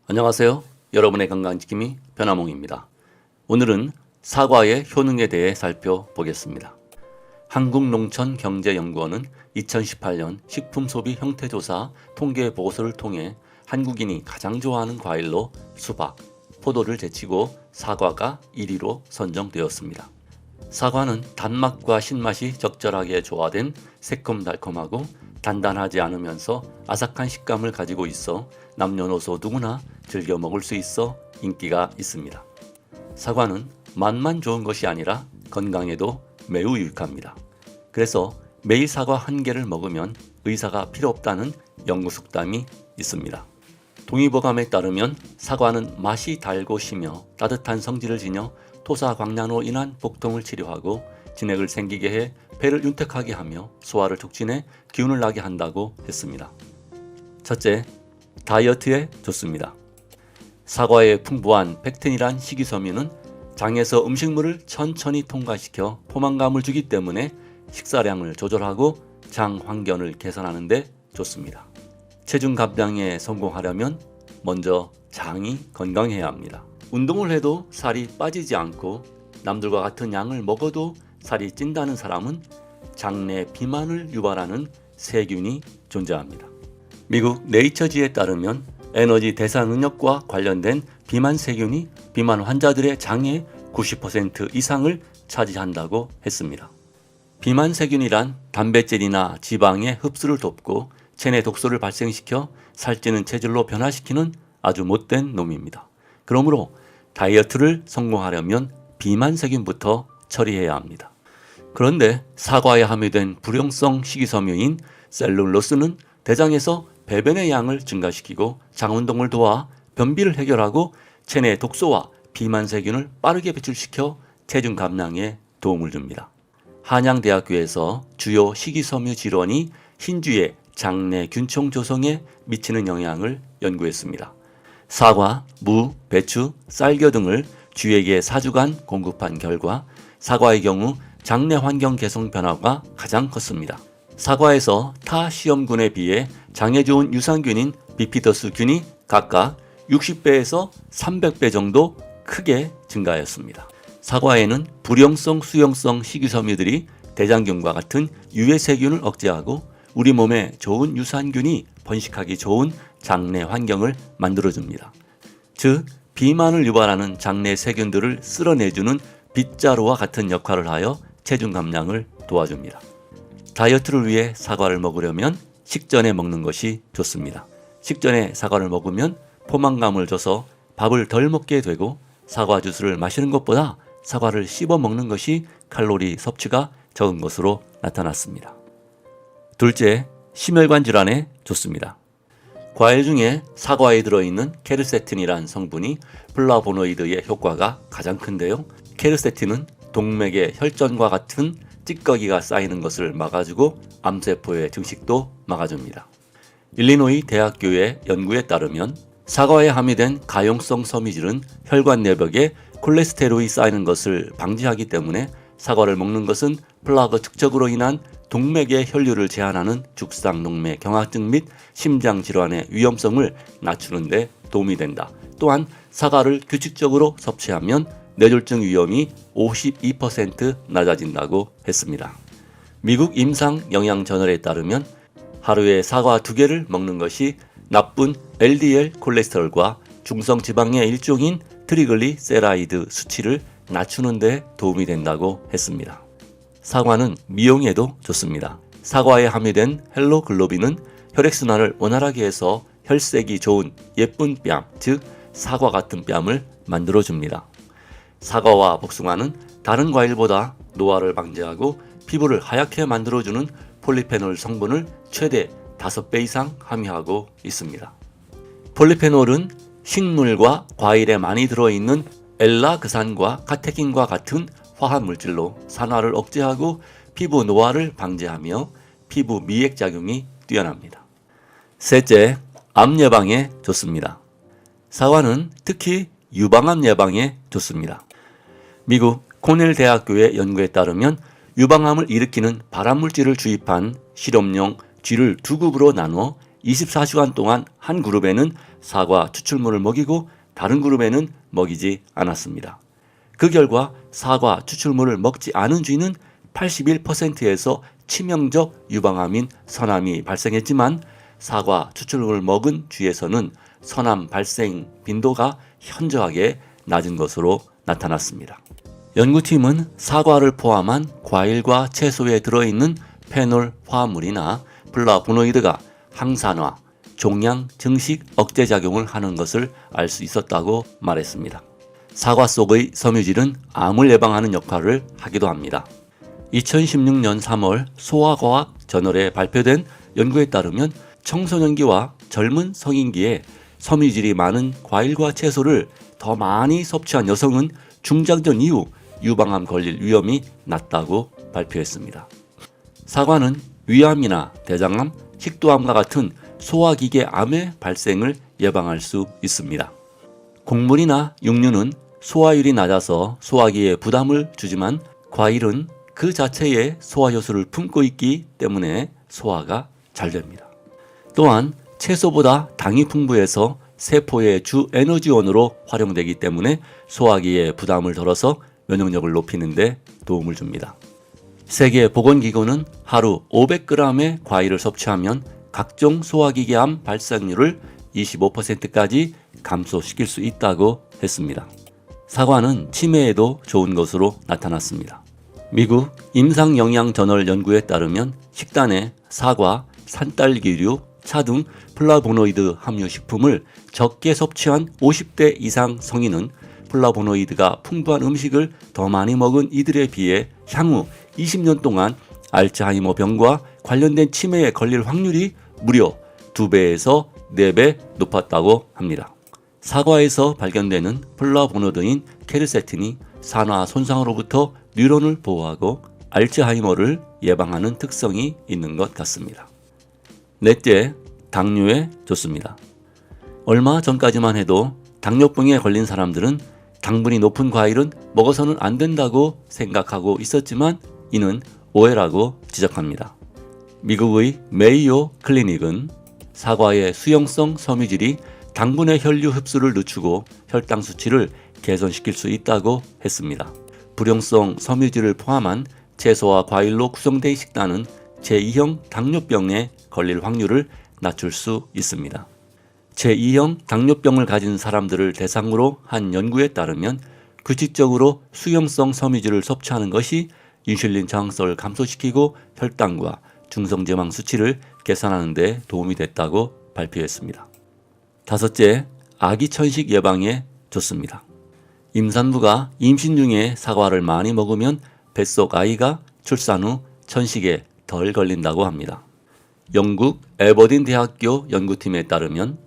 안녕하세요. 여러분의 건강지킴이 변화몽입니다. 오늘은 사과의 효능에 대해 살펴보겠습니다. 한국농촌경제연구원은 2018년 식품소비 형태조사 통계보고서를 통해 한국인이 가장 좋아하는 과일로 수박, 포도를 제치고 사과가 1위로 선정되었습니다. 사과는 단맛과 신맛이 적절하게 조화된 새콤달콤하고 단단하지 않으면서 아삭한 식감을 가지고 있어 남녀노소 누구나 즐겨 먹을 수 있어 인기가 있습니다. 사과는 맛만 좋은 것이 아니라 건강에도 매우 유익합니다. 그래서 매일 사과 한 개를 먹으면 의사가 필요 없다는 연구 속담이 있습니다. 동의보감에 따르면 사과는 맛이 달고 시며 따뜻한 성질을 지녀 토사광난으로 인한 복통을 치료하고 진액을 생기게 해 폐를 윤택하게 하며 소화를 촉진해 기운을 나게 한다고 했습니다. 첫째, 다이어트에 좋습니다. 사과의 풍부한 펙틴이란 식이섬유는 장에서 음식물을 천천히 통과시켜 포만감을 주기 때문에 식사량을 조절하고 장 환경을 개선하는 데 좋습니다. 체중 감량에 성공하려면 먼저 장이 건강해야 합니다. 운동을 해도 살이 빠지지 않고 남들과 같은 양을 먹어도 살이 찐다는 사람은 장내 비만을 유발하는 세균이 존재합니다. 미국 네이처지에 따르면 에너지 대사 능력과 관련된 비만 세균이 비만 환자들의 장의 90% 이상을 차지한다고 했습니다. 비만 세균이란 단백질이나 지방의 흡수를 돕고 체내 독소를 발생시켜 살찌는 체질로 변화시키는 아주 못된 놈입니다. 그러므로 다이어트를 성공하려면 비만 세균부터 처리해야 합니다. 그런데 사과에 함유된 불용성 식이섬유인 셀룰로스는 대장에서 배변의 양을 증가시키고 장운동을 도와 변비를 해결하고 체내 독소와 비만 세균을 빠르게 배출시켜 체중 감량에 도움을 줍니다. 한양대학교에서 주요 식이섬유 질원이 흰쥐의 장내 균총 조성에 미치는 영향을 연구했습니다. 사과, 무, 배추, 쌀겨 등을 쥐에게 4주간 공급한 결과 사과의 경우 장내 환경 개선 변화가 가장 컸습니다. 사과에서 타 시험균에 비해 장에 좋은 유산균인 비피더스균이 각각 60배에서 300배 정도 크게 증가하였습니다. 사과에는 불용성 수용성 식이섬유들이 대장균과 같은 유해 세균을 억제하고 우리 몸에 좋은 유산균이 번식하기 좋은 장내 환경을 만들어줍니다. 즉, 비만을 유발하는 장내 세균들을 쓸어내주는 빗자루와 같은 역할을 하여 체중 감량을 도와줍니다. 다이어트를 위해 사과를 먹으려면 식전에 먹는 것이 좋습니다. 식전에 사과를 먹으면 포만감을 줘서 밥을 덜 먹게 되고 사과 주스를 마시는 것보다 사과를 씹어 먹는 것이 칼로리 섭취가 적은 것으로 나타났습니다. 둘째, 심혈관 질환에 좋습니다. 과일 중에 사과에 들어있는 케르세틴이란 성분이 플라보노이드의 효과가 가장 큰데요. 케르세틴은 동맥에 혈전과 같은 찌꺼기가 쌓이는 것을 막아주고 암세포의 증식도 막아줍니다. 일리노이 대학교의 연구에 따르면 사과에 함유된 가용성 섬유질은 혈관 내벽에 콜레스테롤이 쌓이는 것을 방지하기 때문에 사과를 먹는 것은 플라그 축적으로 인한 동맥의 혈류를 제한하는 죽상동맥 경화증 및 심장질환의 위험성을 낮추는 데 도움이 된다. 또한 사과를 규칙적으로 섭취하면 뇌졸중 위험이 52% 낮아진다고 했습니다. 미국 임상영양저널에 따르면 하루에 사과 2개를 먹는 것이 나쁜 LDL 콜레스테롤과 중성지방의 일종인 트리글리세라이드 수치를 낮추는 데 도움이 된다고 했습니다. 사과는 미용에도 좋습니다. 사과에 함유된 헬로글로빈은 혈액순환을 원활하게 해서 혈색이 좋은 예쁜 뺨, 즉 사과 같은 뺨을 만들어줍니다. 사과와 복숭아는 다른 과일보다 노화를 방지하고 피부를 하얗게 만들어주는 폴리페놀 성분을 최대 5배 이상 함유하고 있습니다. 폴리페놀은 식물과 과일에 많이 들어있는 엘라그산과 카테킨과 같은 화합물질로 산화를 억제하고 피부 노화를 방지하며 피부 미액작용이 뛰어납니다. 셋째, 암 예방에 좋습니다. 사과는 특히 유방암 예방에 좋습니다. 미국 코넬 대학교의 연구에 따르면 유방암을 일으키는 발암물질을 주입한 실험용 쥐를 2그룹으로 나누어 24시간 동안 한 그룹에는 사과 추출물을 먹이고 다른 그룹에는 먹이지 않았습니다. 그 결과 사과 추출물을 먹지 않은 쥐는 81%에서 치명적 유방암인 선암이 발생했지만 사과 추출물을 먹은 쥐에서는 선암 발생 빈도가 현저하게 낮은 것으로 나타났습니다. 연구팀은 사과를 포함한 과일과 채소에 들어있는 페놀 화합물이나 플라보노이드가 항산화, 종양 증식 억제 작용을 하는 것을 알 수 있었다고 말했습니다. 사과 속의 섬유질은 암을 예방하는 역할을 하기도 합니다. 2016년 3월 소아과학 저널에 발표된 연구에 따르면 청소년기와 젊은 성인기에 섬유질이 많은 과일과 채소를 더 많이 섭취한 여성은 중장년 이후 유방암 걸릴 위험이 낮다고 발표했습니다. 사과는 위암이나 대장암, 식도암과 같은 소화기계 암의 발생을 예방할 수 있습니다. 곡물이나 육류는 소화율이 낮아서 소화기에 부담을 주지만 과일은 그 자체에 소화효소를 품고 있기 때문에 소화가 잘 됩니다. 또한 채소보다 당이 풍부해서 세포의 주 에너지원으로 활용되기 때문에 소화기에 부담을 덜어서 면역력을 높이는 데 도움을 줍니다. 세계보건기구는 하루 500g의 과일을 섭취하면 각종 소화기계암 발생률을 25%까지 감소시킬 수 있다고 했습니다. 사과는 치매에도 좋은 것으로 나타났습니다. 미국 임상영양저널 연구에 따르면 식단에 사과, 산딸기류, 차 등 플라보노이드 함유 식품을 적게 섭취한 50대 이상 성인은 플라보노이드가 풍부한 음식을 더 많이 먹은 이들에 비해 향후 20년 동안 알츠하이머 병과 관련된 치매에 걸릴 확률이 무려 2배에서 4배 높았다고 합니다. 사과에서 발견되는 플라보노드인 케르세틴이 산화 손상으로부터 뉴런을 보호하고 알츠하이머를 예방하는 특성이 있는 것 같습니다. 넷째, 당뇨에 좋습니다. 얼마 전까지만 해도 당뇨병에 걸린 사람들은 당분이 높은 과일은 먹어서는 안 된다고 생각하고 있었지만 이는 오해라고 지적합니다. 미국의 메이오 클리닉은 사과의 수용성 섬유질이 당분의 혈류 흡수를 늦추고 혈당 수치를 개선시킬 수 있다고 했습니다. 불용성 섬유질을 포함한 채소와 과일로 구성된 식단은 제2형 당뇨병에 걸릴 확률을 낮출 수 있습니다. 제2형 당뇨병을 가진 사람들을 대상으로 한 연구에 따르면 규칙적으로 수용성 섬유질을 섭취하는 것이 인슐린 저항성을 감소시키고 혈당과 중성지방 수치를 개선하는 데 도움이 됐다고 발표했습니다. 다섯째, 아기 천식 예방에 좋습니다. 임산부가 임신 중에 사과를 많이 먹으면 뱃속 아이가 출산 후 천식에 덜 걸린다고 합니다. 영국 에버딘 대학교 연구팀에 따르면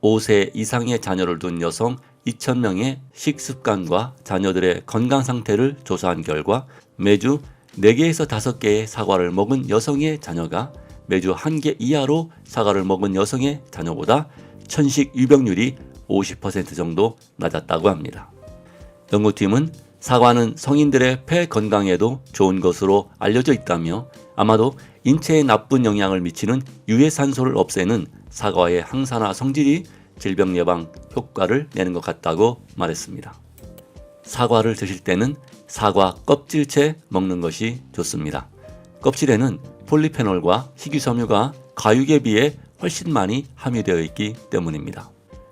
5세 이상의 자녀를 둔 여성 2,000명의 식습관과 자녀들의 건강 상태를 조사한 결과 매주 4개에서 5개의 사과를 먹은 여성의 자녀가 매주 1개 이하로 사과를 먹은 여성의 자녀보다 천식 유병률이 50% 정도 낮았다고 합니다. 연구팀은 사과는 성인들의 폐 건강에도 좋은 것으로 알려져 있다며 아마도 인체에 나쁜 영향을 미치는 유해산소를 없애는 사과의 항산화 성질이 질병 예방 효과를 내는 것 같다고 말했습니다. 사과를 드실 때는 사과 껍질째 먹는 것이 좋습니다. 껍질에는 폴리페놀과 식이섬유가 과육에 비해 훨씬 많이 함유되어 있기 때문입니다.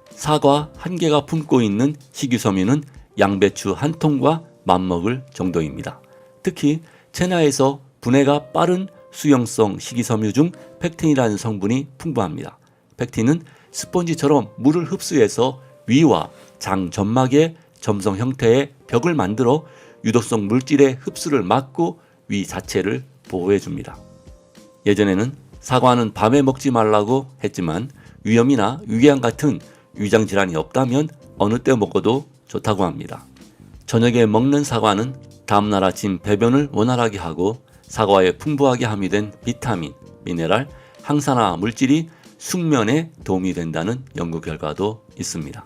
사과 1개가 품고 있는 식이섬유는 양배추 1통과 맞먹을 정도입니다. 특히 체내에서 분해가 빠른 수용성 식이섬유 중 펙틴이라는 성분이 풍부합니다. 펙틴은 스펀지처럼 물을 흡수해서 위와 장 점막의 점성 형태의 벽을 만들어 유독성 물질의 흡수를 막고 위 자체를 보호해 줍니다. 예전에는 사과는 밤에 먹지 말라고 했지만 위염이나 위궤양 같은 위장 질환이 없다면 어느 때 먹어도 좋다고 합니다. 저녁에 먹는 사과는 다음날 아침 배변을 원활하게 하고 사과에 풍부하게 함유된 비타민, 미네랄, 항산화 물질이 숙면에 도움이 된다는 연구 결과도 있습니다.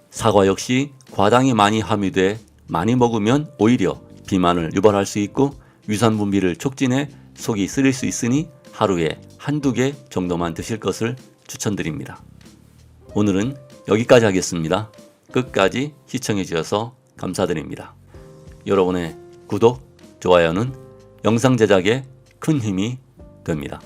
사과 역시 과당이 많이 함유돼 많이 먹으면 오히려 비만을 유발할 수 있고 위산 분비를 촉진해 속이 쓰릴 수 있으니 하루에 1~2개 정도만 드실 것을 추천드립니다. 오늘은 여기까지 하겠습니다. 끝까지 시청해 주셔서 감사드립니다. 여러분의 구독, 좋아요는 영상 제작에 큰 힘이 됩니다.